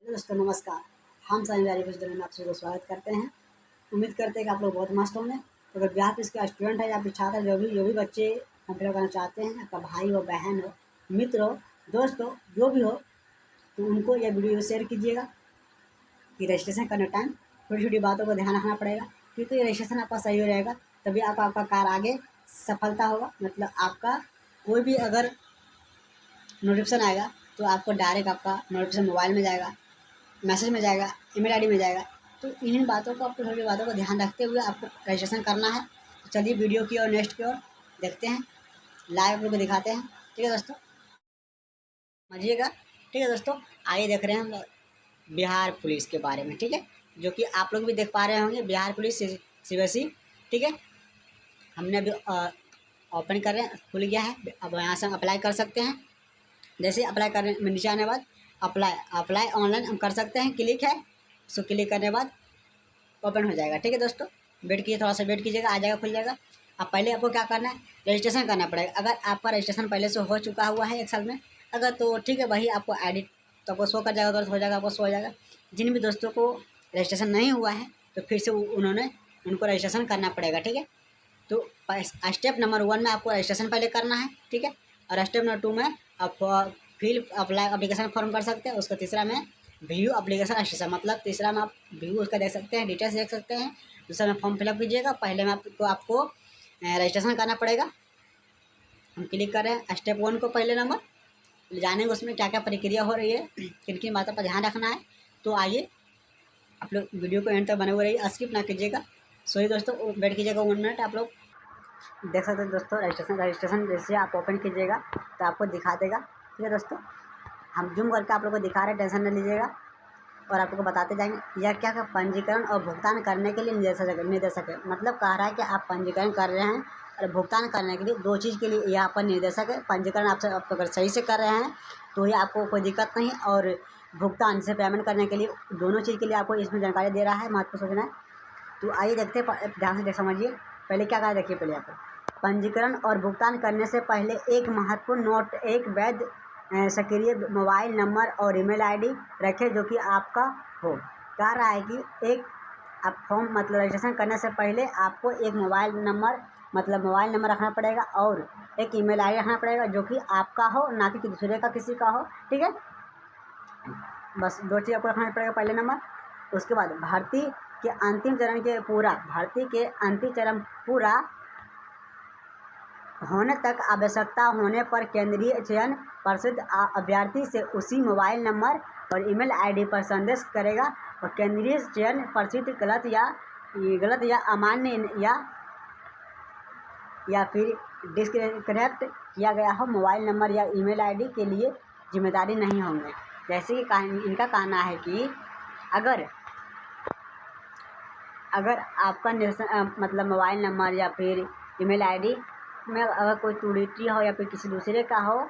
दोस्तों नमस्कार। हम सानी बिहारी में आप सभी को स्वागत करते हैं। उम्मीद करते हैं कि आप लोग बहुत मस्त होंगे। तो अगर बिहार पुलिस का स्टूडेंट है या फिर छात्र जो भी बच्चे फॉर्म करना चाहते हैं, आपका भाई हो, बहन हो, मित्र हो, दोस्त हो, जो भी हो, तो उनको यह वीडियो शेयर कीजिएगा कि रजिस्ट्रेशन करने टाइम छोटी छोटी बातों को ध्यान रखना पड़ेगा, क्योंकि रजिस्ट्रेशन आपका सही हो रहेगा तभी आपका कार्य आगे सफलता होगा। मतलब आपका कोई भी अगर नोटिफिकेशन आएगा तो आपको डायरेक्ट आपका नोटिफिकेशन मोबाइल में जाएगा, मैसेज में जाएगा, ईमेल आईडी में जाएगा। तो इन बातों को, आपको थोड़ी बातों को ध्यान रखते हुए आपको रजिस्ट्रेशन करना है। तो चलिए वीडियो की और नेक्स्ट की ओर देखते हैं, लाइव आप लोग को दिखाते हैं। ठीक है दोस्तों, समझिएगा। ठीक है दोस्तों, आइए देख रहे हैं हम बिहार पुलिस के बारे में। ठीक है, जो कि आप लोग भी देख पा रहे होंगे, बिहार पुलिस CBSE। ठीक है, हमने अभी ओपन कर रहे हैं, खुल गया है। अब यहाँ से हम अप्लाई कर सकते हैं। जैसे अप्लाई करने में नीचे आने के बाद अप्लाई ऑनलाइन हम कर सकते हैं, क्लिक है, उसको क्लिक करने के बाद ओपन हो जाएगा। ठीक है दोस्तों, वेट कीजिए, थोड़ा सा वेट कीजिएगा, आ जाएगा, खुल जाएगा। अब पहले आपको क्या करना है, रजिस्ट्रेशन करना पड़ेगा। अगर आपका रजिस्ट्रेशन पहले से हो चुका हुआ है 1 साल में, अगर तो ठीक है, वही आपको एडिट तो आपको शो कर जाएगा, तो हो जाएगा, आपको शो हो जाएगा। जिन भी दोस्तों को रजिस्ट्रेशन नहीं हुआ है तो फिर से उनको रजिस्ट्रेशन करना पड़ेगा। ठीक है, तो स्टेप नंबर 1 में आपको रजिस्ट्रेशन पहले करना है। ठीक है, और स्टेप नंबर 2 में आप फिल अप्लाई एप्लीकेशन फॉर्म कर सकते हैं। उसका तीसरा में व्यू एप्लीकेशन रजिस्ट्रेशन, मतलब तीसरा में आप व्यू उसका देख सकते हैं, डिटेल्स देख सकते हैं। दूसरा में फॉर्म फिलअप कीजिएगा। पहले में आपको रजिस्ट्रेशन करना पड़ेगा। हम क्लिक कर रहे हैं स्टेप 1 को, पहले नंबर जानेंगे उसमें क्या क्या प्रक्रिया हो रही है, किन किन बातों पर ध्यान रखना है। तो आइए आप लोग वीडियो को एंड तक बने हुए रहिए, स्किप ना कीजिएगा। सॉरी दोस्तों, वेट कीजिएगा 1 मिनट। आप लोग देख सकते हैं दोस्तों, रजिस्ट्रेशन जैसे आप ओपन कीजिएगा तो आपको दिखा देगा। ठीक है दोस्तों, हम जूम करके आप लोगों को दिखा रहे हैं, टेंशन नहीं लीजिएगा, और आप लोग को बताते जाएंगे। यह क्या पंजीकरण और भुगतान करने के लिए निर्देशक है। मतलब कह रहा है कि आप पंजीकरण कर रहे हैं और भुगतान करने के लिए, 2 चीज़ के लिए यहाँ पर निर्देशक है। पंजीकरण आप अगर सही से कर रहे हैं तो ये आपको कोई दिक्कत नहीं, और भुगतान से पेमेंट करने के लिए, दोनों चीज़ के लिए आपको इसमें जानकारी दे रहा है। महत्वपूर्ण सोचना है। तो आइए देखते हैं, ध्यान से समझिए। पहले क्या कहा, देखिए पहले आपको पंजीकरण और भुगतान करने से पहले एक महत्वपूर्ण नोट, एक वैध सक्रिय मोबाइल नंबर और ईमेल आईडी रखें जो कि आपका हो। कह रहा है कि एक आप फॉर्म मतलब रजिस्ट्रेशन करने से पहले आपको एक मोबाइल नंबर रखना पड़ेगा, और एक ईमेल आईडी रखना पड़ेगा जो कि आपका हो, ना कि दूसरे का, किसी का हो। ठीक है, बस 2 चीज़ आपको रखना पड़ेगा, पहले नंबर। उसके बाद भर्ती के अंतिम चरण पूरा होने तक आवश्यकता होने पर केंद्रीय चयन पर्षद अभ्यर्थी से उसी मोबाइल नंबर और ईमेल आईडी पर संदेश करेगा, और केंद्रीय चयन पर्षद गलत या अमान्य या फिर डिस्कनेक्ट किया गया हो मोबाइल नंबर या ईमेल आईडी के लिए जिम्मेदारी नहीं होंगे। जैसे कि इनका कहना है कि अगर आपका मतलब मोबाइल नंबर या फिर ईमेल आईडी में अगर कोई त्रुटि हो या फिर किसी दूसरे का हो,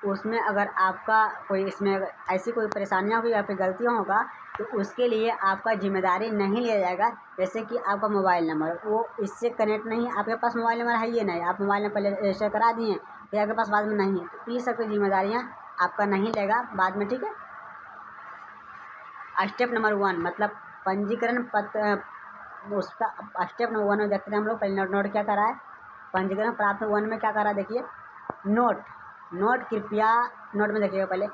उसमें अगर आपका कोई इसमें ऐसी कोई परेशानियाँ हुई या फिर गलतियाँ होगा, तो उसके लिए आपका जिम्मेदारी नहीं लिया जाएगा। जैसे कि आपका मोबाइल नंबर वो इससे कनेक्ट नहीं है, आपके पास मोबाइल नंबर है ही नहीं, आप मोबाइल नंबर पहले रजिस्टर करा दिए, फिर आपके पास बाद में नहीं है, तो ये सब की जिम्मेदारियाँ आपका नहीं लेगा बाद में। ठीक है, स्टेप नंबर 1 मतलब पंजीकरण पत्र, उसका स्टेप नंबर 1 में देखते हैं हम लोग। पहले नोट क्या करा है, पंजीकरण प्राप्त 1 में क्या करा, देखिए नोट कृपया, नोट में देखिएगा पहले,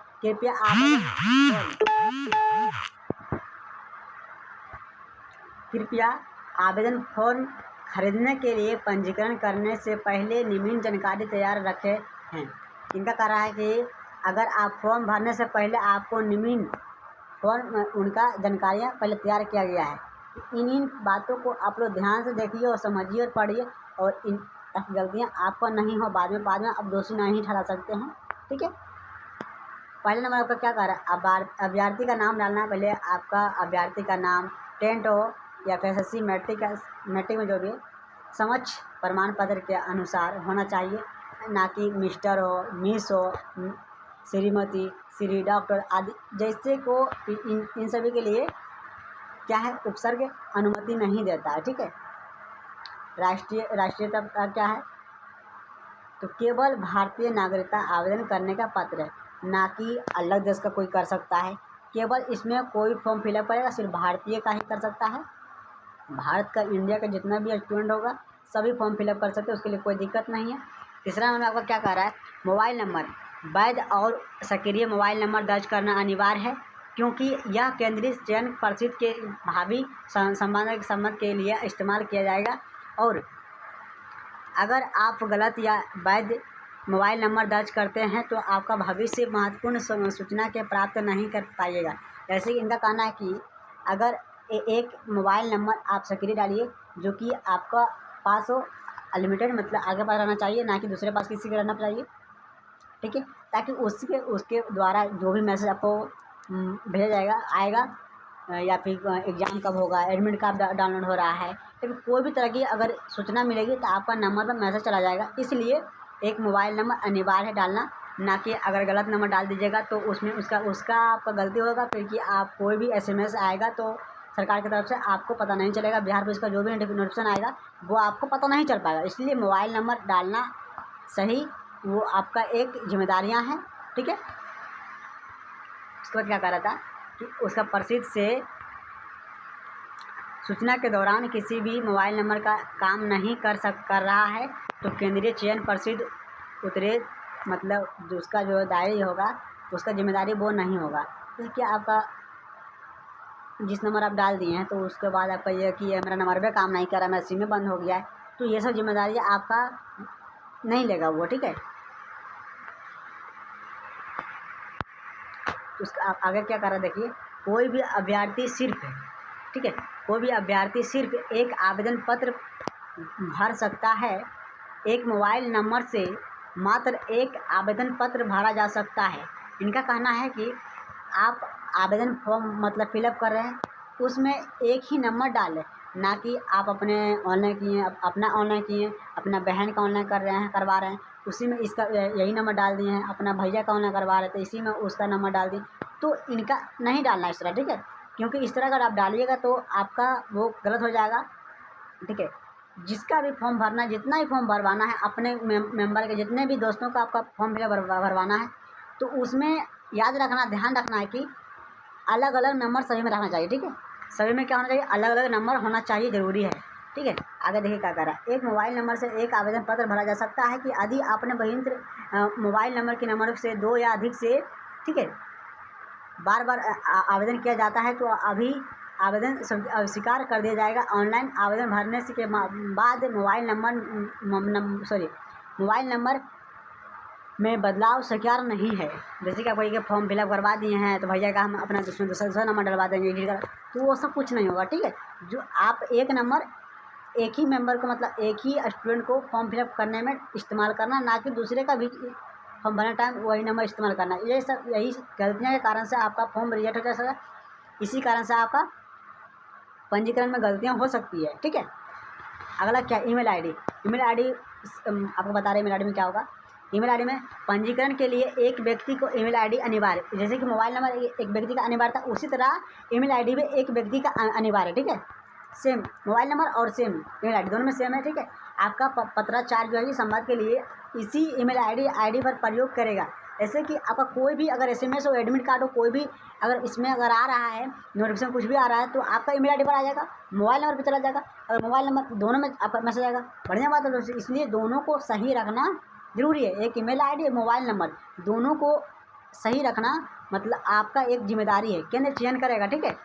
कृपया आवेदन फॉर्म खरीदने के लिए पंजीकरण करने से पहले निम्न जानकारी तैयार रखे हैं। इनका कह रहा है कि अगर आप फॉर्म भरने से पहले आपको निम्न फॉर्म उनका जानकारियाँ पहले तैयार किया गया है। इन बातों को आप लोग ध्यान से देखिए और समझिए और पढ़िए, और इन गलतियाँ आपको नहीं हो बाद में आप दोषी नहीं ठहरा सकते हैं। ठीक है, पहले नंबर आपका क्या कर रहा है, अभ्यर्थी का नाम डालना है। पहले आपका अभ्यर्थी का नाम 10th हो या फिर SSC मैट्रिक में जो भी समक्ष प्रमाण पत्र के अनुसार होना चाहिए, ना कि मिस्टर हो, मिस हो, श्रीमती, श्री, डॉक्टर आदि जैसे को इन सभी के लिए क्या है, उपसर्ग अनुमति नहीं देता है। ठीक है, राष्ट्रीयता क्या है, तो केवल भारतीय नागरिकता आवेदन करने का पत्र है, ना कि अलग देश का कोई कर सकता है। केवल इसमें कोई फॉर्म फिलअप करेगा सिर्फ भारतीय का ही कर सकता है। भारत का, इंडिया का जितना भी स्टूडेंट होगा सभी फॉर्म फिलअप कर सकते हैं, उसके लिए कोई दिक्कत नहीं है। तीसरा नंबर आपका क्या कह रहा है, मोबाइल नंबर, वैध और सक्रिय मोबाइल नंबर दर्ज करना अनिवार्य है, क्योंकि यह केंद्रीय चयन परिषद के भावी संबंध के लिए इस्तेमाल किया जाएगा। और अगर आप गलत या वैध मोबाइल नंबर दर्ज करते हैं तो आपका भविष्य महत्वपूर्ण सूचना के प्राप्त नहीं कर पाइएगा। जैसे कि इनका कहना है कि अगर एक मोबाइल नंबर आप सक्रिय डालिए जो कि आपका पास हो, अनलिमिटेड, मतलब आगे पास रहना चाहिए, ना कि दूसरे पास किसी का रहना चाहिए, ठीक है, ताकि उसके द्वारा जो भी मैसेज आपको भेजा जाएगा आएगा, या फिर एग्ज़ाम कब होगा, एडमिट कार्ड डाउनलोड हो रहा है, तो कोई भी तरह की अगर सूचना मिलेगी तो आपका नंबर पर मैसेज चला जाएगा। इसलिए एक मोबाइल नंबर अनिवार्य है डालना, ना कि अगर गलत नंबर डाल दीजिएगा तो उसमें उसका आपका गलती होगा, फिर कि आप कोई भी SMS आएगा तो सरकार की तरफ से आपको पता नहीं चलेगा, बिहार पुलिस का जो भी नोटिफिकेशन आएगा वो आपको पता नहीं चल पाएगा। इसलिए मोबाइल नंबर डालना सही, वो आपका एक जिम्मेदारियाँ हैं, ठीक है। उसके बाद क्या कह रहा था कि उसका प्रसिद्ध से सूचना के दौरान किसी भी मोबाइल नंबर का काम नहीं कर रहा है तो केंद्रीय चयन परिषद उतरे, मतलब जो उसका जो दायरी होगा उसका जिम्मेदारी वो नहीं होगा। तो क्या आपका जिस नंबर आप डाल दिए हैं तो उसके बाद आपका ये कि ये मेरा नंबर पे काम नहीं कर रहा, मेरा सिम बंद हो गया है, तो ये सब जिम्मेदारी आपका नहीं लेगा वो, ठीक है। उसका आगे क्या कर रहा है देखिए, कोई भी अभ्यर्थी सिर्फ, ठीक है, कोई भी अभ्यर्थी सिर्फ एक आवेदन पत्र भर सकता है। एक मोबाइल नंबर से मात्र एक आवेदन पत्र भरा जा सकता है। इनका कहना है कि आप आवेदन फॉर्म मतलब फिलअप कर रहे हैं उसमें एक ही नंबर डालें, ना कि आप अपने ऑनलाइन किए, अपना ऑनलाइन किए, अपना बहन का ऑनलाइन करवा रहे हैं उसी में इसका यही नंबर डाल दिए हैं, अपना भैया का ऑनलाइन करवा रहे थे इसी में उसका नंबर डाल दिए, तो इनका नहीं डालना इस तरह, ठीक है, क्योंकि इस तरह अगर आप डालिएगा तो आपका वो गलत हो जाएगा, ठीक है। जिसका भी फॉर्म भरना है, जितना भी फॉर्म भरवाना है, अपने मेंबर के जितने भी दोस्तों का आपका फॉर्म भरवाना है तो उसमें याद रखना, ध्यान रखना है कि अलग अलग नंबर सभी में रखना चाहिए, ठीक है। सभी में क्या होना चाहिए, अलग अलग नंबर होना चाहिए, ज़रूरी है, ठीक है। आगे देखिए क्या कर रहा है, एक मोबाइल नंबर से एक आवेदन पत्र भरा जा सकता है कि यदि आपने वहीं मोबाइल नंबर के नंबर से दो या अधिक से, ठीक है, बार बार आवेदन किया जाता है तो अभी आवेदन स्वीकार कर दिया जाएगा। ऑनलाइन आवेदन भरने से के बाद मोबाइल नंबर में बदलाव स्वीकार नहीं है। जैसे कि आप कोई के फॉर्म फिलअप करवा दिए हैं तो भैया का हम अपना दूसरा नंबर डलवा देंगे, तो वो सब कुछ नहीं होगा, ठीक है। जो आप एक नंबर एक ही मेंबर को, मतलब एक ही स्टूडेंट को फॉर्म फिलअप करने में इस्तेमाल करना, ना कि दूसरे का भी फॉर्म भरने टाइम वही नंबर इस्तेमाल करना। ये सब यही गलतियाँ के कारण से आपका फॉर्म रिजेक्ट हो जाएगा, इसी कारण से आपका पंजीकरण में गलतियाँ हो सकती है, ठीक है। अगला क्या, ईमेल आईडी आपको बता रहे हैं ईमेल आईडी में क्या होगा। ईमेल आईडी में पंजीकरण के लिए एक व्यक्ति को ईमेल आईडी अनिवार्य, जैसे कि मोबाइल नंबर एक व्यक्ति का अनिवार्य था उसी तरह ईमेल आईडी में एक व्यक्ति का अनिवार्य है, ठीक है। सेम मोबाइल नंबर और सेम ईमेल आईडी दोनों में सेम है, ठीक है। आपका पत्राचार जो है संवाद के लिए इसी ईमेल आईडी पर प्रयोग करेगा। जैसे कि आपका कोई भी अगर SMS हो, एडमिट कार्ड हो, कोई भी अगर इसमें अगर आ रहा है नोटिफिकेशन कुछ भी आ रहा है तो आपका ईमेल आईडी पर आ जाएगा, मोबाइल नंबर पर चला जाएगा, अगर मोबाइल नंबर दोनों में आपका मैसेज आएगा, बढ़िया बात है। इसलिए दोनों को सही रखना ज़रूरी है, एक ईमेल आईडी एक मोबाइल नंबर दोनों को सही रखना मतलब आपका एक जिम्मेदारी है, केंद्र चयन करेगा, ठीक है।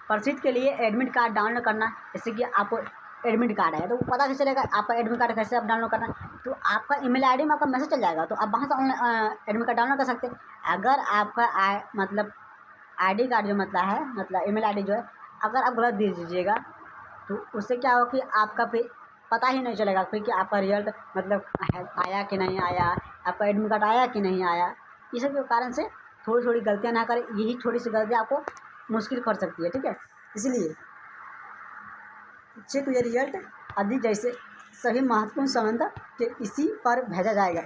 प्रसिद्ध के लिए एडमिट कार्ड डाउनलोड करना, जैसे कि आपको एडमिट कार्ड है तो पता कैसे चलेगा आपका एडमिट कार्ड कैसे आप डाउनलोड करना, तो आपका ईमेल आईडी में आपका मैसेज चल जाएगा तो आप वहाँ से ऑनलाइन एडमिट कार्ड डाउनलोड कर सकते हैं। अगर आपका मतलब आईडी कार्ड जो मतलब ईमेल आईडी जो है अगर आप गलत दे दीजिएगा तो उससे क्या होगा कि आपका फिर पता ही नहीं चलेगा फिर कि आपका रिजल्ट मतलब आया कि नहीं आया, आपका एडमिट कार्ड आया कि नहीं आया। इस सब के कारण से थोड़ी थोड़ी गलतियाँ ना करें, यही छोटी सी गलतियाँ आपको मुश्किल पड़ सकती है, ठीक है। इसलिए चेक योर रिजल्ट आदि जैसे सभी महत्वपूर्ण संबंध के इसी पर भेजा जाएगा।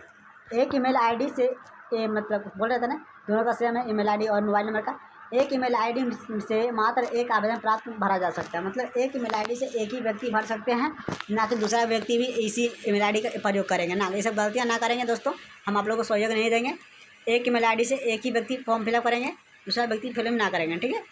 एक ईमेल आईडी से मतलब बोल रहे थे ना दोनों का सेम है, ईमेल आईडी और मोबाइल नंबर का। एक ईमेल आईडी से मात्र एक आवेदन प्राप्त भरा जा सकता है, मतलब एक ईमेल आईडी से एक ही व्यक्ति भर सकते हैं, ना कि दूसरा व्यक्ति भी इसी ईमेल आईडी का प्रयोग करेंगे ना। ये सब गलतियाँ ना करेंगे दोस्तों, हम आप लोगों को सहयोग नहीं देंगे। एक ईमेल आईडी से एक ही व्यक्ति फॉर्म फिलअप करेंगे, दूसरा व्यक्ति फिलअप ना करेंगे, ठीक है।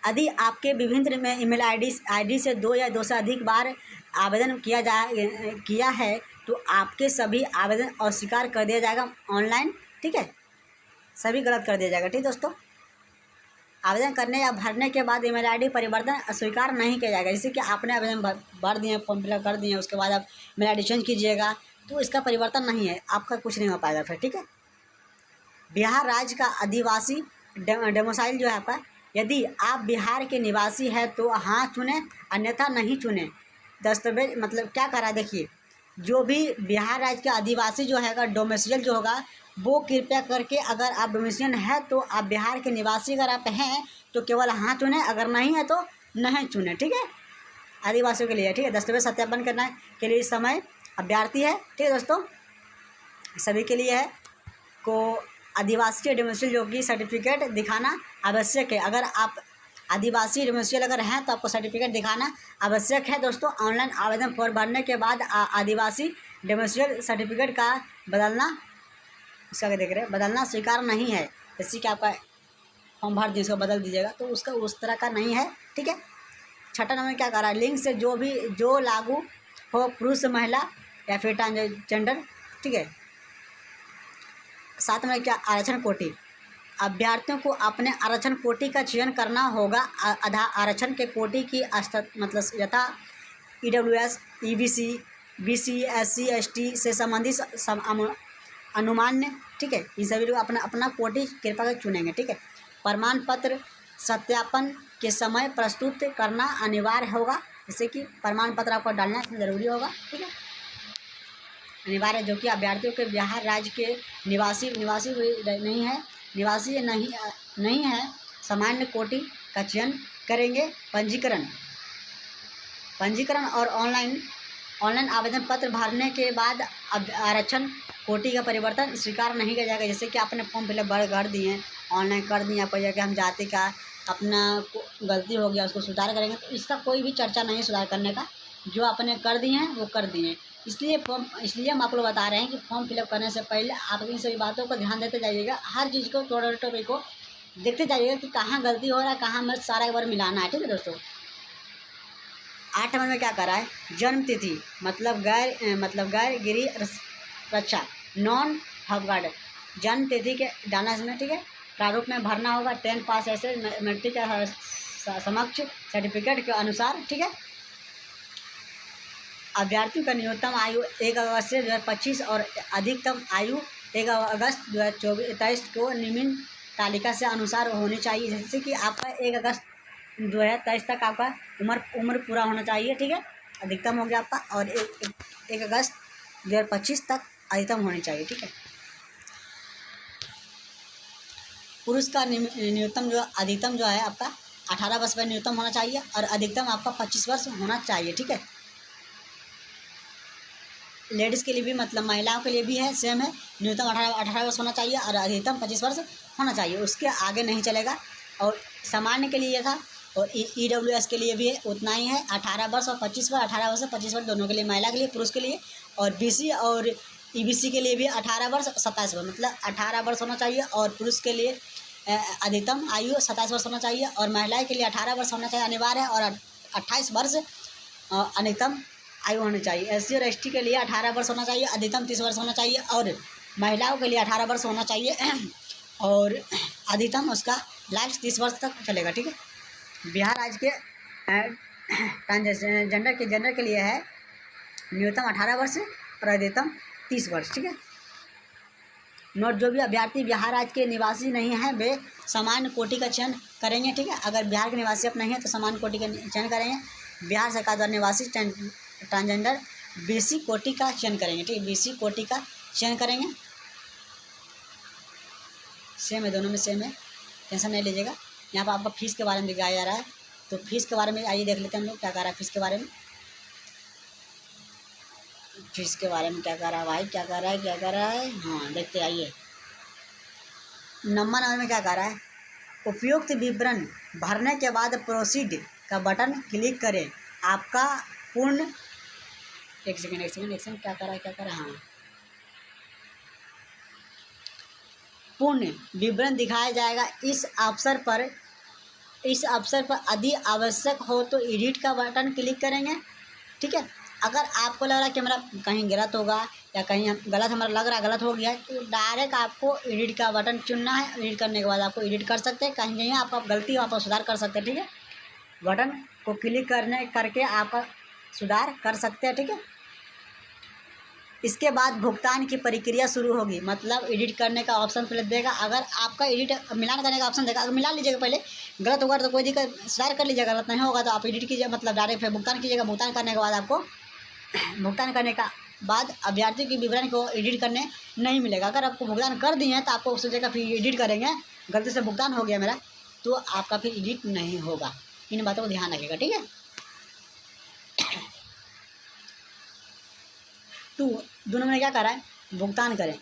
यदि आपके विभिन्न में ईमेल आईडी से 2 या 2 से अधिक बार आवेदन किया है तो आपके सभी आवेदन अस्वीकार कर दिया जाएगा ऑनलाइन, ठीक है, सभी गलत कर दिया जाएगा, ठीक दोस्तों। आवेदन करने या भरने के बाद ईमेल आईडी परिवर्तन अस्वीकार नहीं किया जाएगा। जैसे कि आपने आवेदन भर दिए, फॉर्म फिलअप कर दिए, उसके बाद आप ईमेल आईडी चेंज कीजिएगा तो इसका परिवर्तन नहीं है, आपका कुछ नहीं हो पाएगा फिर, ठीक है। बिहार राज्य का आदिवासी डोमिसाइल जो है आपका, यदि आप बिहार के निवासी हैं तो हाँ चुनें, अन्यथा नहीं चुनें। दस्तावेज मतलब क्या करा, देखिए जो भी बिहार राज्य के आदिवासी जो है डोमिसाइल जो होगा वो कृपया करके, अगर आप डोमिसाइल है तो आप बिहार के निवासी अगर आप हैं तो केवल हाँ चुनें, अगर नहीं है तो नहीं चुनें, ठीक है। आदिवासियों के लिए, ठीक है। दस्तावेज सत्यापन करने के लिए समय अभ्यर्थी है, ठीक है दोस्तों, सभी के लिए है। को आदिवासी डोमिसाइल जो कि सर्टिफिकेट दिखाना आवश्यक है। अगर आप आदिवासी डोमिसाइल अगर हैं तो आपको सर्टिफिकेट दिखाना आवश्यक है दोस्तों। ऑनलाइन आवेदन फॉर्म भरने के बाद आदिवासी डोमिसाइल सर्टिफिकेट का बदलना, इसका क्या देख रहे हैं, बदलना स्वीकार नहीं है। जैसे कि आपका फॉर्म भर जिसको बदल दीजिएगा तो उसका उस तरह का नहीं है, ठीक है। छठा नंबर क्या कह रहा है, लिंग से जो लागू हो, पुरुष महिला या फिर ट्रांसजेंडर, ठीक है। 7 नंबर क्या, आरक्षण कोटि, अभ्यर्थियों को अपने आरक्षण कोटि का चयन करना होगा। आरक्षण के कोटि की मतलब यथा EWS, EBC, BC, SC, ST से संबंधित अनुमान्य, ठीक है, इन सभी लोग अपना अपना कोटि कृपया कर चुनेंगे, ठीक है। प्रमाण पत्र सत्यापन के समय प्रस्तुत करना अनिवार्य होगा, जैसे कि प्रमाण पत्र आपको डालना ज़रूरी होगा, ठीक है, अनिवार्य, जो कि अभ्यर्थियों के बिहार राज्य के निवासी नहीं है सामान्य कोटि का चयन करेंगे। पंजीकरण और ऑनलाइन आवेदन पत्र भरने के बाद आरक्षण कोटि का परिवर्तन स्वीकार नहीं किया जाएगा। जैसे कि आपने फॉर्म फिलअप कर दिए, ऑनलाइन कर दिए, आपको यह कि हम जाति का अपना गलती हो गया उसको सुधार करेंगे, तो इसका कोई भी चर्चा नहीं है सुधार करने का, जो आपने कर दिए हैं वो कर दिए। इसलिए हम आप लोग बता रहे हैं कि फॉर्म फिलअप करने से पहले आप इन सभी बातों को ध्यान देते जाइएगा, हर चीज़ को टॉपिक को देखते जाइएगा कि कहाँ गलती हो रहा है, कहाँ हमें सारा एक बार मिलाना है, ठीक है दोस्तों। 8 नंबर में क्या कर रहा है, जन्म तिथि मतलब गैर गिरी रक्षा नॉन हॉपगार्ड, जन्म तिथि के डालना इसमें, ठीक है। प्रारूप में भरना होगा 10th पास ऐसे मैट्रिक समक्ष सर्टिफिकेट के अनुसार, ठीक है। अभ्यर्थियों का न्यूनतम आयु 1 अगस्त से 2025 और अधिकतम आयु 1 अगस्त 2023 को निम्न तालिका से अनुसार होनी चाहिए। जैसे कि आपका 1 अगस्त 2023 तक आपका उम्र पूरा होना चाहिए, ठीक है, अधिकतम हो गया आपका, और 1 अगस्त 2025 तक अधिकतम होनी चाहिए, ठीक है। पुरुष का न्यूनतम अधिकतम जो है आपका 18 वर्ष पर न्यूनतम होना चाहिए और अधिकतम आपका 25 वर्ष होना चाहिए, ठीक है। लेडीज़ के लिए भी मतलब महिलाओं के लिए भी है, सेम है, न्यूनतम 18 वर्ष होना चाहिए और अधिकतम 25 वर्ष होना चाहिए, उसके आगे नहीं चलेगा। और सामान्य के लिए था और EWS के लिए भी है, उतना ही है, 18 वर्ष और 25 वर्ष, 18 वर्ष और 25 वर्ष दोनों के लिए, महिला के लिए, पुरुष के लिए। और BC और EBC के लिए भी 18 वर्ष 27 वर्ष, मतलब 18 वर्ष होना चाहिए और पुरुष के लिए अधिकतम आयु 27 वर्ष होना चाहिए और महिलाएं के लिए 18 वर्ष होना चाहिए अनिवार्य है, और 28 वर्ष अधिकतम आयु होनी चाहिए। SC और ST के लिए 18 वर्ष होना चाहिए, अधिकतम 30 वर्ष होना चाहिए, और महिलाओं के लिए 18 वर्ष होना चाहिए और अधिकतम उसका लास्ट 30 वर्ष तक चलेगा, ठीक है। बिहार राज्य के ट्रांसजेंडर के लिए है न्यूनतम 18 वर्ष और अधिकतम 30 वर्ष, ठीक है। नोट, जो भी अभ्यर्थी बिहार राज्य के निवासी नहीं हैं वे सामान्य कोटि का चयन करेंगे, ठीक है। अगर बिहार के निवासी आप नहीं हैं तो सामान्य कोटि का चयन करेंगे। बिहार सरकार द्वारा निवासी ट्रांसजेंडर BC कोटि का चयन करेंगे, ठीक है, BC कोटि का चयन करेंगे। सेम है, दोनों में सेम है, टेंशन नहीं लीजिएगा। यहाँ पर आपका फीस के बारे में दिखाया जा रहा है, तो फीस के बारे में आइए देख लेते हैं हम लोग क्या कह रहा है। फीस के बारे में क्या कह रहा है भाई, क्या कह रहा है, हाँ देखते आइए। नंबर में क्या कह रहा है, उपयुक्त विवरण भरने के बाद प्रोसीड का बटन क्लिक करें। आपका पूर्ण एक सेकंड क्या कर रहा है, हाँ पूर्ण विवरण दिखाया जाएगा। इस अवसर पर यदि आवश्यक हो तो एडिट का बटन क्लिक करेंगे। ठीक है, अगर आपको लग रहा है कि हमारा कहीं गलत होगा या कहीं गलत हमारा लग रहा है गलत हो गया है, तो डायरेक्ट आपको एडिट का बटन चुनना है। एडिट करने के बाद आपको एडिट कर सकते हैं, कहीं आपका गलती आप सुधार कर सकते हैं। ठीक है, बटन को क्लिक करके आपका सुधार कर सकते हैं। ठीक है, इसके बाद भुगतान की प्रक्रिया शुरू होगी। मतलब एडिट करने का ऑप्शन पहले देगा, अगर आपका एडिट मिलान करने का ऑप्शन देगा, अगर मिला लीजिएगा पहले, गलत होगा तो कोई दिक्कत सुधार कर लीजिएगा, गलत नहीं होगा तो आप एडिट कीजिए, मतलब डायरेक्ट फिर भुगतान कीजिएगा। भुगतान करने के बाद आपको भुगतान करने का बाद अभ्यर्थी के विवरण को एडिट करने नहीं मिलेगा। अगर आपको भुगतान कर दिए हैं तो आपको उस जगह फिर एडिट करेंगे, गलती से भुगतान हो गया मेरा तो आपका फिर एडिट नहीं होगा। इन बातों को ध्यान रखिएगा। ठीक है, 2 नंबर क्या कर रहा है, भुगतान करें।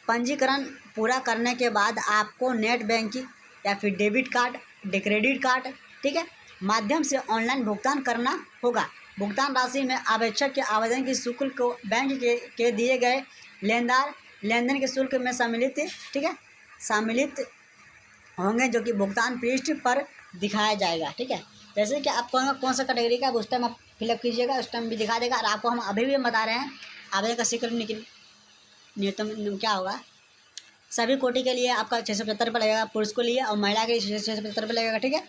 पंजीकरण पूरा करने के बाद आपको नेट बैंकिंग या फिर डेबिट कार्ड, क्रेडिट कार्ड, ठीक है, माध्यम से ऑनलाइन भुगतान करना होगा। भुगतान राशि में आवश्यक के आवेदन की शुल्क को बैंक के दिए गए लेनदेन के शुल्क में सम्मिलित, ठीक है, सम्मिलित होंगे, जो कि भुगतान पृष्ठ पर दिखाया जाएगा। ठीक है, जैसे कि आप कहेंगे कौन सा कैटेगरी का, उस टाइम आप फिलअप कीजिएगा, उस टाइम भी दिखा देगा। और आपको हम अभी भी बता रहे हैं आवेदन का शीघ्र न्यूनतम क्या होगा। सभी कोटि के लिए आपका 675 रुपये लगेगा, पुरुष को लिए, और महिला के लिए 675 रुपये लगेगा। ठीक है,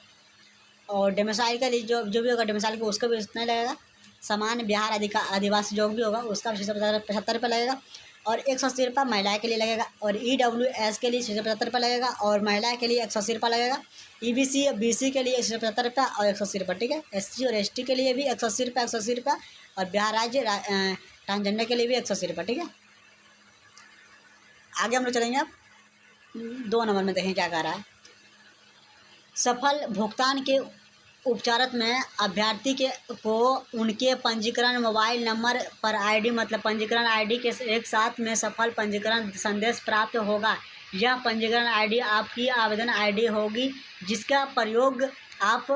और डोमिसाइल के लिए जो भी होगा डोमिसाइल को उसका भी उतना लगेगा। समान बिहार आदिवासी जो भी होगा उसका 675 रुपये लगेगा, और 180 रुपये महिला के लिए लगेगा, और EWS के लिए 675 रुपये लगेगा, और महिला के लिए 180 रुपये लगेगा। EBC BC के लिए 175 रुपये और 180 रुपये। ठीक है, SC और ST के लिए भी 180 रुपये 180 रुपये, और बिहार राज्य ट्रांसजेंडर के लिए भी 180 रुपये। ठीक है, आगे हम लोग चलेंगे। अब 2 नंबर में देखें क्या कह रहा है। सफल भुगतान के उपचारत में अभ्यर्थी को उनके पंजीकरण मोबाइल नंबर पर ID मतलब पंजीकरण ID के एक साथ में सफल पंजीकरण संदेश प्राप्त होगा। यह पंजीकरण ID आपकी आवेदन ID होगी, जिसका प्रयोग आप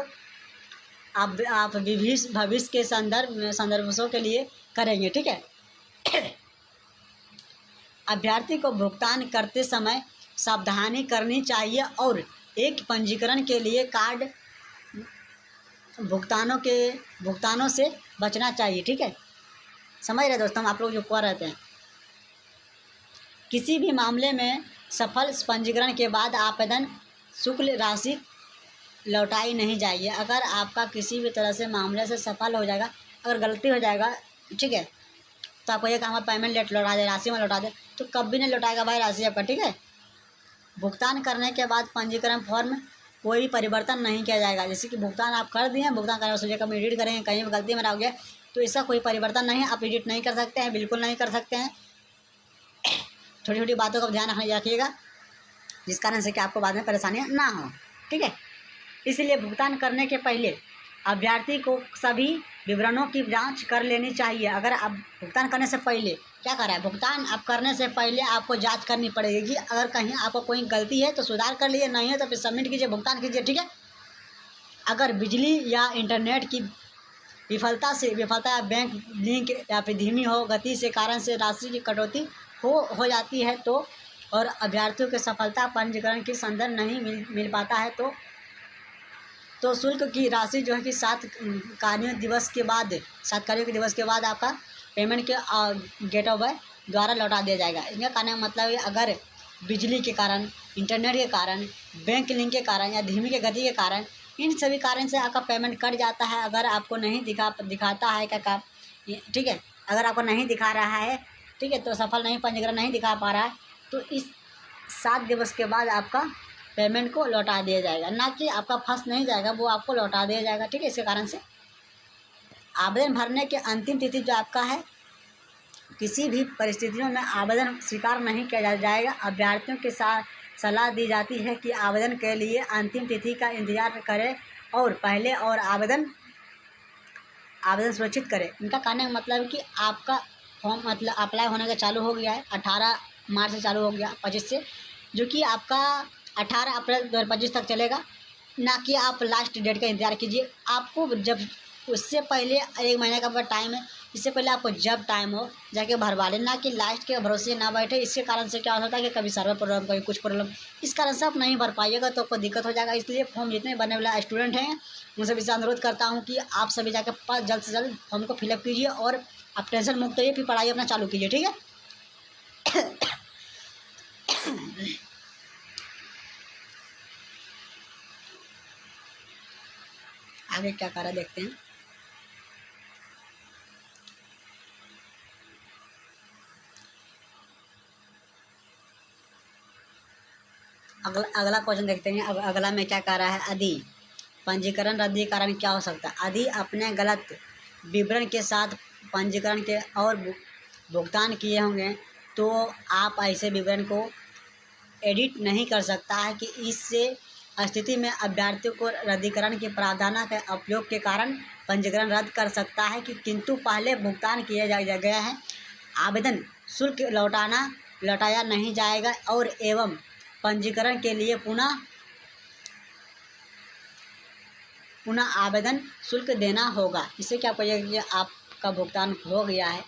भविष्य के संदर्भों के लिए करेंगे। ठीक है, अभ्यर्थी को भुगतान करते समय सावधानी करनी चाहिए और एक पंजीकरण के लिए कार्ड भुगतानों से बचना चाहिए। ठीक है, समझ रहे दोस्तों आप लोग जो कह रहे थे। किसी भी मामले में सफल पंजीकरण के बाद आवेदन शुल्क राशि लौटाई नहीं जाएगी। अगर आपका किसी भी तरह से मामले से सफल हो जाएगा, अगर गलती हो जाएगा, ठीक है, तो आपको ये काम पेमेंट लेट लौटा दे, राशि में लौटा दे, तो कभी नहीं लौटाएगा भाई राशि आपका। ठीक है, भुगतान करने के बाद पंजीकरण फॉर्म कोई भी परिवर्तन नहीं किया जाएगा। जैसे कि भुगतान आप कर दिए हैं, भुगतान करने से कभी एडिट करेंगे, कहीं भी गलती मेरा हो गया तो इसका कोई परिवर्तन नहीं है, आप एडिट नहीं कर सकते हैं, बिल्कुल नहीं कर सकते हैं। छोटी छोटी बातों का ध्यान रखिएगा, जिस कारण से कि आपको बाद में परेशानियाँ ना हो। ठीक है, इसलिए भुगतान करने के पहले अभ्यर्थी को सभी विवरणों की जांच कर लेनी चाहिए। अगर आप भुगतान करने से पहले क्या कर रहा है, भुगतान आप करने से पहले आपको जांच करनी पड़ेगी। अगर कहीं आपको कोई गलती है तो सुधार कर लीजिए, नहीं है तो फिर सबमिट कीजिए, भुगतान कीजिए। ठीक है, अगर बिजली या इंटरनेट की विफलता या बैंक लिंक या फिर धीमी हो गति से कारण से राशि की कटौती हो जाती है तो, और अभ्यर्थियों के सफलता पंजीकरण की संदर्भ नहीं मिल पाता है तो शुल्क की राशि जो है कि 7 कार्यों दिवस के बाद आपका पेमेंट के गेट ऑफ द्वारा लौटा दिया जाएगा। इनका कहने का मतलब है, अगर बिजली के कारण, इंटरनेट के कारण, बैंक लिंक के कारण या धीमी के गति के कारण, इन सभी कारण से आपका पेमेंट कट जाता है। अगर आपको नहीं दिखाता है क्या, ठीक है, अगर आपको नहीं दिखा रहा है, ठीक है, तो सफल नहीं पंजीकरण नहीं दिखा पा रहा है, तो इस 7 दिवस के बाद आपका पेमेंट को लौटा दिया जाएगा, ना कि आपका फंस नहीं जाएगा, वो आपको लौटा दिया जाएगा। ठीक है, इसके कारण से आवेदन भरने के अंतिम तिथि जो आपका है, किसी भी परिस्थितियों में आवेदन स्वीकार नहीं किया जाएगा। अभ्यर्थियों के साथ सलाह दी जाती है कि आवेदन के लिए अंतिम तिथि का इंतजार करें और पहले और आवेदन सुरक्षित करें। इनका कहने का मतलब है कि आपका फॉर्म मतलब अप्लाई होने का चालू हो गया है, 18 मार्च से चालू हो गया 25 से, जो कि आपका 18 अप्रैल 2025 तक चलेगा, ना कि आप लास्ट डेट का इंतज़ार कीजिए। आपको जब उससे पहले 1 महीने का टाइम है, इससे पहले आपको जब टाइम हो जाके भरवा लेना, कि लास्ट के भरोसे ना बैठे। इसके कारण से क्या होता है कि कभी सर्वर प्रॉब्लम, कभी कुछ प्रॉब्लम, इस कारण से आप नहीं भर पाइएगा तो आपको दिक्कत हो जाएगा। इसलिए फॉर्म जितने बनने वाला स्टूडेंट हैं उनसे भी अनुरोध करता हूँ कि आप सभी जाकर जल्द से जल्द फॉर्म को फिलअप कीजिए और आप टेंशन मुक्त होइए, फिर पढ़ाई अपना चालू कीजिए, ठीक है। आगे क्या करा देखते हैं। अगला क्वेश्चन देखते हैं। अगला में क्या कह रहा है, यदि पंजीकरण रद्दीकरण क्या हो सकता है। यदि अपने गलत विवरण के साथ पंजीकरण के और भुगतान किए होंगे तो आप ऐसे विवरण को एडिट नहीं कर सकता है कि इससे स्थिति में अभ्यर्थियों को रद्दीकरण के प्रावधान के उपयोग के कारण पंजीकरण रद्द कर सकता है, कि किंतु पहले भुगतान किया गया है आवेदन शुल्क लौटाया नहीं जाएगा और एवं पंजीकरण के लिए पुनः आवेदन शुल्क देना होगा। इससे क्या कहिएगा कि आपका भुगतान हो गया है।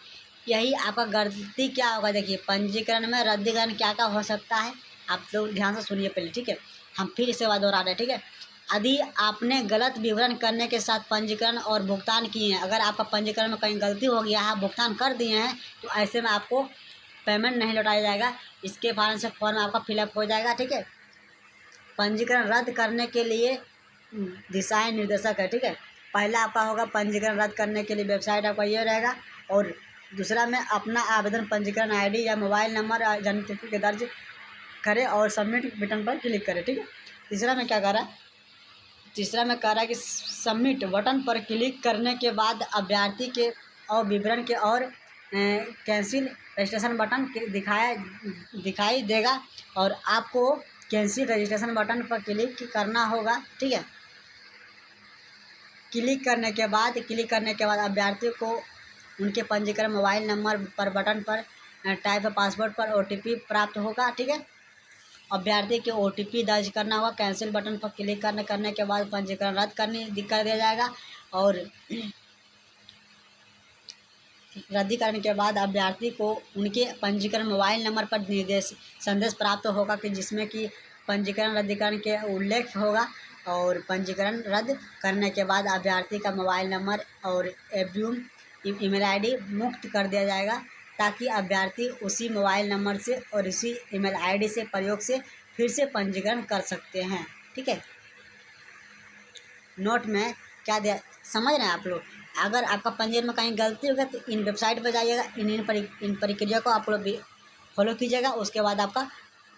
यही आपका गलती क्या होगा, देखिए पंजीकरण में रद्दीकरण क्या क्या हो सकता है, आप लोग ध्यान से सुनिए पहले, ठीक है। हम फिर इसे बाद दोहरा रहे हैं, ठीक है। यदि आपने गलत विवरण करने के साथ पंजीकरण और भुगतान किए हैं, अगर आपका पंजीकरण में कहीं गलती हो गया है, आप भुगतान कर दिए हैं, तो ऐसे में आपको पेमेंट नहीं लौटाया जाएगा। इसके कारण से फॉर्म आपका फिलअप हो जाएगा, ठीक है। पंजीकरण रद्द करने के लिए दिशाएं निर्देशक है, ठीक है। पहला आपका होगा पंजीकरण रद्द करने के लिए वेबसाइट आपका ये रहेगा, और दूसरा में अपना आवेदन पंजीकरण आईडी या मोबाइल नंबर जन्म तिथि के दर्ज करें और सबमिट बटन पर क्लिक करें, ठीक है। तीसरा में क्या कर रहा है, तीसरा में कह रहा है कि सबमिट बटन पर क्लिक करने के बाद अभ्यर्थी के और विवरण के और कैंसिल रजिस्ट्रेशन बटन दिखाई देगा और आपको कैंसिल रजिस्ट्रेशन बटन पर क्लिक करना होगा, ठीक है। क्लिक करने के बाद अभ्यर्थियों को उनके पंजीकरण मोबाइल नंबर पर बटन पर टाइप पासवर्ड पर OTP प्राप्त होगा, ठीक है। अभ्यर्थी के OTP दर्ज करना होगा। कैंसिल बटन पर क्लिक करने के बाद पंजीकरण रद्द कर दिया जाएगा और रद्दीकरण के बाद अभ्यर्थी को उनके पंजीकरण मोबाइल नंबर पर संदेश प्राप्त होगा, कि जिसमें कि पंजीकरण रद्दीकरण के उल्लेख होगा, और पंजीकरण रद्द करने के बाद अभ्यर्थी का मोबाइल नंबर और एवं ईमेल आईडी मुक्त कर दिया जाएगा, ताकि अभ्यर्थी उसी मोबाइल नंबर से और इसी ईमेल आईडी से प्रयोग से फिर से पंजीकरण कर सकते हैं, ठीक है। नोट में क्या दिया समझ रहे हैं आप लोग। अगर आपका पंजीकरण में कहीं गलती होगा तो इन वेबसाइट पर जाइएगा, इन प्रक्रिया को आप लोग भी फॉलो कीजिएगा। उसके बाद आपका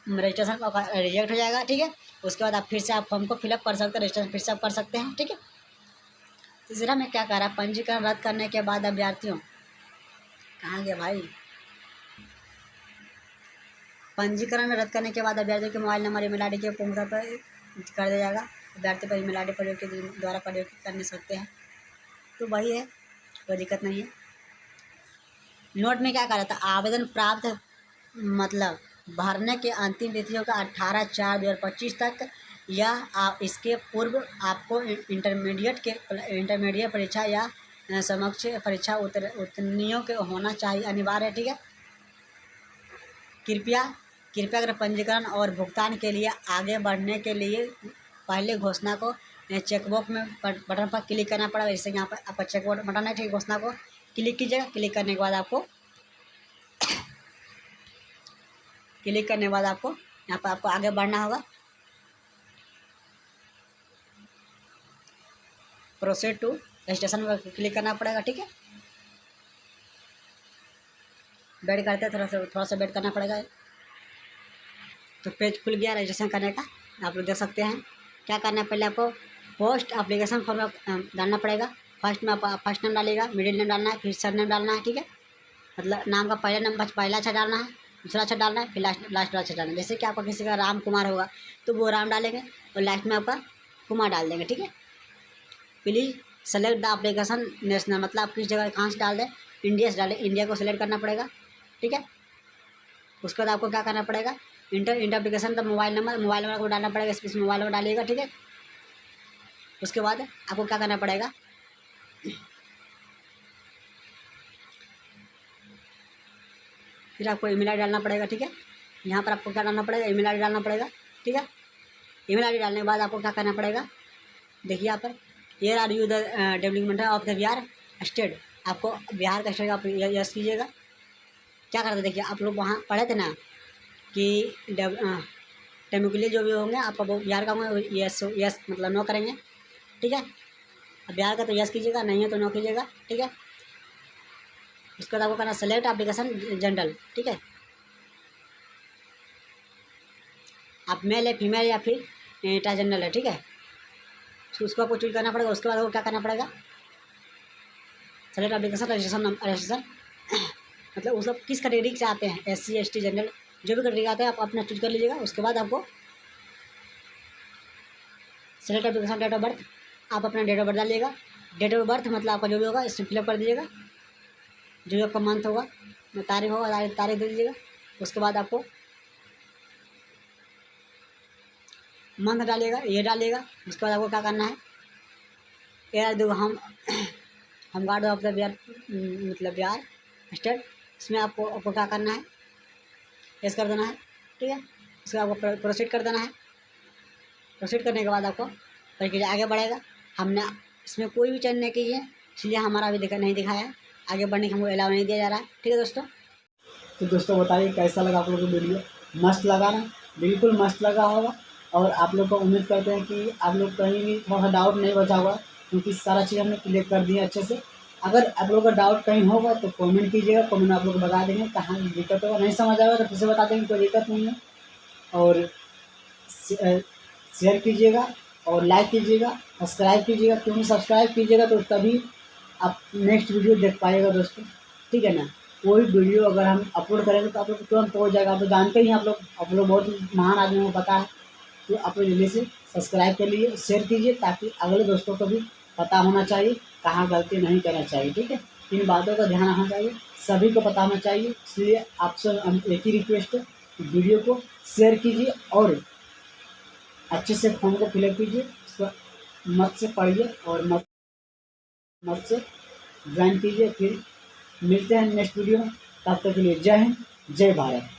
रजिस्ट्रेशन रिजेक्ट हो जाएगा, ठीक है। उसके बाद आप फिर से आप फॉर्म को फिलअप कर सकते हैं, रजिस्ट्रेशन फिर से आप कर सकते हैं, ठीक है। तीसरा में क्या कह रहा है, पंजीकरण रद्द करने के बाद अभ्यर्थियों, कहाँ गया भाई, पंजीकरण रद्द करने के बाद अभ्यर्थियों के मोबाइल नंबर ईमेल आईडी के पूर्ण पर कर दिया जाएगा। अभ्यर्थी पर ईमेल आईडी प्रयोग के द्वारा प्रयोग करने सकते हैं, तो वही है, कोई दिक्कत नहीं है। नोट में क्या कह रहा था, आवेदन प्राप्त मतलब भरने के अंतिम तिथि होगा 18/4/2025 तक, या इसके पूर्व आपको इंटरमीडिएट परीक्षा या समकक्ष परीक्षा उत्तीर्णों के होना चाहिए, अनिवार्य है, ठीक है। कृपया अगर पंजीकरण और भुगतान के लिए आगे बढ़ने के लिए पहले घोषणा को चेकबॉक्स में बटन पर क्लिक करना पड़ेगा। जैसे यहाँ पर आपका चेकबॉक्स बटन है, ठीक, घोषणा को क्लिक कीजिएगा। क्लिक करने के बाद आपको यहाँ पर आपको आगे बढ़ना होगा। प्रोसीड टू रजिस्ट्रेशन पर क्लिक करना पड़ेगा, ठीक है। वेट करते हैं, थोड़ा सा वेट करना पड़ेगा। तो पेज खुल गया रजिस्ट्रेशन करने का, आप लोग देख सकते हैं। क्या करना है, पहले आपको पोस्ट एप्लीकेशन फॉर्म डालना पड़ेगा। फर्स्ट में आप फर्स्ट नेम डालिएगा, मिडिल नेम डालना है, फिर सर नेम डालना है, ठीक है। मतलब नाम का पहला अक्षर डालना है, दूसरा अक्षर डालना है, फिर लास्ट अक्षर डालना है। जैसे कि आपका किसी का राम कुमार होगा तो वो राम डालेंगे और लास्ट में आपका कुमार डाल देंगे, ठीक है। Please select the application national, मतलब आप किस जगह कहाँ से डाल दें, इंडिया से डालें, इंडिया को सिलेक्ट करना पड़ेगा, ठीक है। उसके बाद आपको क्या करना पड़ेगा, इंटर एप्लीकेशन का मोबाइल नंबर को डालना पड़ेगा। इसमें मोबाइल नंबर डालिएगा, ठीक है। उसके बाद आपको क्या करना पड़ेगा, फिर आपको ईमेल आईडी डालना पड़ेगा, ठीक है। यहाँ पर आपको क्या डालना पड़ेगा, ईमेल आईडी डालना पड़ेगा, ठीक है। ईमेल आईडी डालने के बाद आपको क्या करना पड़ेगा, देखिए यहाँ पर here are you the development of the Bihar state, आपको बिहार का स्टेट आप यस कीजिएगा। क्या करते, देखिए आप लोग वहाँ पढ़े थे ना कि डेमो के लिए जो भी होंगे आपका वो बिहार का होंगे, यस यस मतलब नो करेंगे, ठीक है। अब बिहार का तो यस कीजिएगा, नहीं है तो नो कीजिएगा, ठीक है। उसके बाद आपको करना सेलेक्ट एप्लीकेशन जनरल, ठीक है। आप मेल है, फीमेल या फिर ट्रांसजेंडर है, ठीक है। उसको आपको चूज करना पड़ेगा। उसके बाद आपको क्या करना पड़ेगा, सेलेक्ट एप्लीकेशन रजिस्ट्रेशन मतलब वो सब किस कैटेगरी से आते हैं, SC ST जनरल जो भी कैटेगरी आते हैं आप अपना चूज कर लीजिएगा। उसके बाद आपको select application date of birth, आप अपना डेट ऑफ बर्थ डालिएगा। डेट ऑफ बर्थ मतलब आपका जो भी होगा इसमें फिलअप कर दीजिएगा, जो भी आपका मंथ होगा, तारीख होगा तारीख दे दीजिएगा। उसके बाद आपको मंथ डालिएगा, ये डालिएगा। उसके बाद आपको क्या करना है, यार देखो हम गार्ड ऑफ द बिहार मतलब बिहार स्टेट, इसमें आपको क्या करना है, यस कर देना है, ठीक है। उसके बाद आपको प्रोसीड कर देना है। प्रोसीड करने के बाद आपको प्रक्रिया आगे बढ़ेगा। हमने इसमें कोई भी चेंज नहीं की है, इसलिए हमारा अभी नहीं दिखाया है, आगे बढ़ने का हमको अलाउ नहीं दिया जा रहा है, ठीक है दोस्तों। तो दोस्तों बताइए कैसा लगा आप लोगों को वीडियो, मस्त लगा ना, बिल्कुल मस्त लगा होगा। और आप लोग को उम्मीद करते हैं कि आप लोग कहीं भी थोड़ा सा डाउट नहीं बचा होगा, क्योंकि सारा चीज़ हमने क्लियर कर दिया अच्छे से। अगर आप लोगों का डाउट कहीं होगा तो कमेंट कीजिएगा, कमेंट में आप लोग को बता देंगे कहाँ दिक्कत होगा, नहीं समझ आएगा तो फिर से बता देंगे, कोई दिक्कत नहीं है। और शेयर कीजिएगा और लाइक कीजिएगा, सब्सक्राइब कीजिएगा, क्योंकि सब्सक्राइब कीजिएगा तो तभी आप नेक्स्ट वीडियो देख पाइएगा दोस्तों, ठीक है ना। कोई वीडियो अगर हम अपलोड करेंगे तो आप लोग तुरंत हो जाएगा। आप लोग जानते ही हैं, आप लोग बहुत महान आदमी को पता है। तो आप लोग जल्दी से सब्सक्राइब कर लीजिए, शेयर कीजिए, ताकि अगले दोस्तों को भी पता होना चाहिए कहाँ गलती नहीं करना चाहिए, ठीक है। इन बातों का ध्यान रखना चाहिए, सभी को पता होना चाहिए। इसलिए आपसे एक ही रिक्वेस्ट है, वीडियो को शेयर कीजिए और अच्छे से फॉर्म को फिलअप कीजिए, उसको मत से पढ़िए और मत से ज्वाइन कीजिए। फिर मिलते हैं नेक्स्ट वीडियो में, तब तक के लिए जय हिंद, जय भारत।